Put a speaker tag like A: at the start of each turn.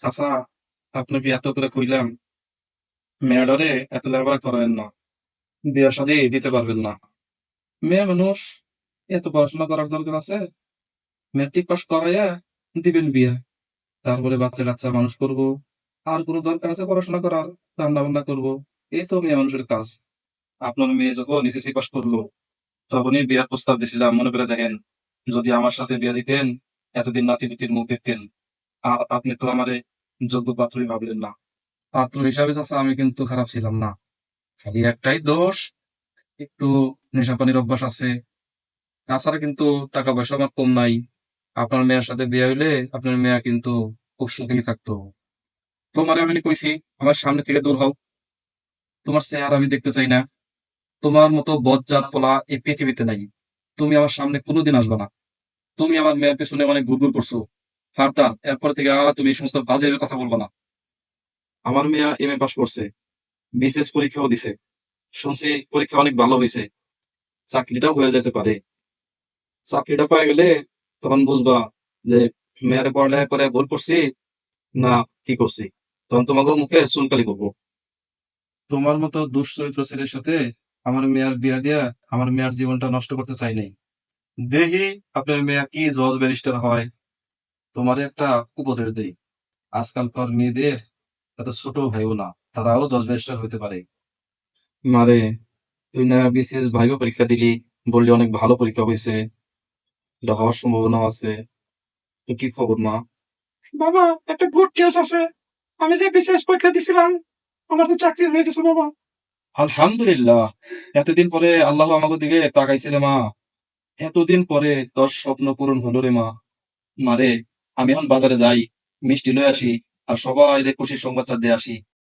A: চাচা, আপনাকে এত করে কইলাম, মেয়েটারে এত লেখাপড়া করাবেন না, বিয়ে শাদী দিতে পারবেন না। মেয়ে মানুষ, এত পড়াশোনা করার দরকার আছে? ম্যাট্রিক পাস করাইয়া দিবেন বিয়ে, তারপরে বাচ্চা কাচ্চা মানুষ করব। আর কোনো দরকার আছে পড়াশোনা করার? রান্না বান্না করব, এই তো মেয়ে মানুষের কাজ। আপনার মেয়ে যখন এসএসসি পাস করলো, তখনই বিয়ের প্রস্তাব দিছিলাম, মনে করে দেখেন। যদি আমার সাথে বিয়ে দিতেন, এতদিন নাতি পুতির মুখ দেখতেন। আর আপনি তো আমারে যোগ্য পাত্রই ভাবলেন না। পাত্র হিসাবে চাচা আমি কিন্তু খারাপ ছিলাম না, খালি একটাই দোষ, একটু নেশাপানির অভ্যাস আছে। তাছাড়া কিন্তু টাকা পয়সা আমার কম নাই। আপনার মেয়ের সাথে বিয়ে হইলে আপনার মেয়ে কিন্তু খুব সুখেই থাকতো। তোমার আমি কইছি, আমার সামনে থেকে দূর হও। তোমার চেহারা আমি দেখতে চাই না। তোমার মতো বজ্জাত পোলা এই পৃথিবীতে নাই। তুমি আমার সামনে কোনোদিন আসবে না। তুমি আমার মেয়ের পেছনে অনেক ঘুরঘুর করছো। ফারতান, এরপর থেকে আর তুমি এই সমস্ত বাজে কথা বলবা না। আমার মেয়ে এমএ পাস করছে, বিসিএস পরীক্ষাও দিছে। শুনছি পরীক্ষা অনেক ভালো হয়েছে, চাকরিটাও হয়ে যেতে পারে। চাকরিটা পাই গেলে তখন বুঝবা যে মেয়ের পড়ালেখা করে ভুল করছি না কি করছি। তখন তোমাকে মুখে চুনকালি করবো। তোমার মতো দুশ্চরিত্র ছেলের সাথে আমার মেয়ের বিয়া দিয়া আমার মেয়ের জীবনটা নষ্ট করতে চাই নাই। দেখি আপনার মেয়ে কি জজ ব্যারিস্টার হয়। তোমার একটা উপদেশ দেই, আজকালকার মেয়েদের এত ছোট ভাইও না, তারাও জজ ব্যারিস্টার হইতে পারে। মারে, তুই না বিসিএস ভাইবা পরীক্ষা দিলি, বললি অনেক ভালো পরীক্ষা হয়েছে, এটা হওয়ার সম্ভাবনা আছে। তো কি খবর মা? বাবা, একটা গুড নিউজ আছে। আমি যে বিসিএস পরীক্ষা দিছিলাম, আমার তো চাকরি হয়ে গেছে বাবা। আলহামদুলিল্লাহ। এতদিন পরে আল্লাহ আমাকে দিকে তাকাইছে রে মা। এতদিন পরে তোর স্বপ্ন পূরণ হলো রে মা। মারে, আমি এখন বাজারে যাই, মিষ্টি লয়ে আসি, আর সবাই খুশির সংবাদটা দিয়ে আসি।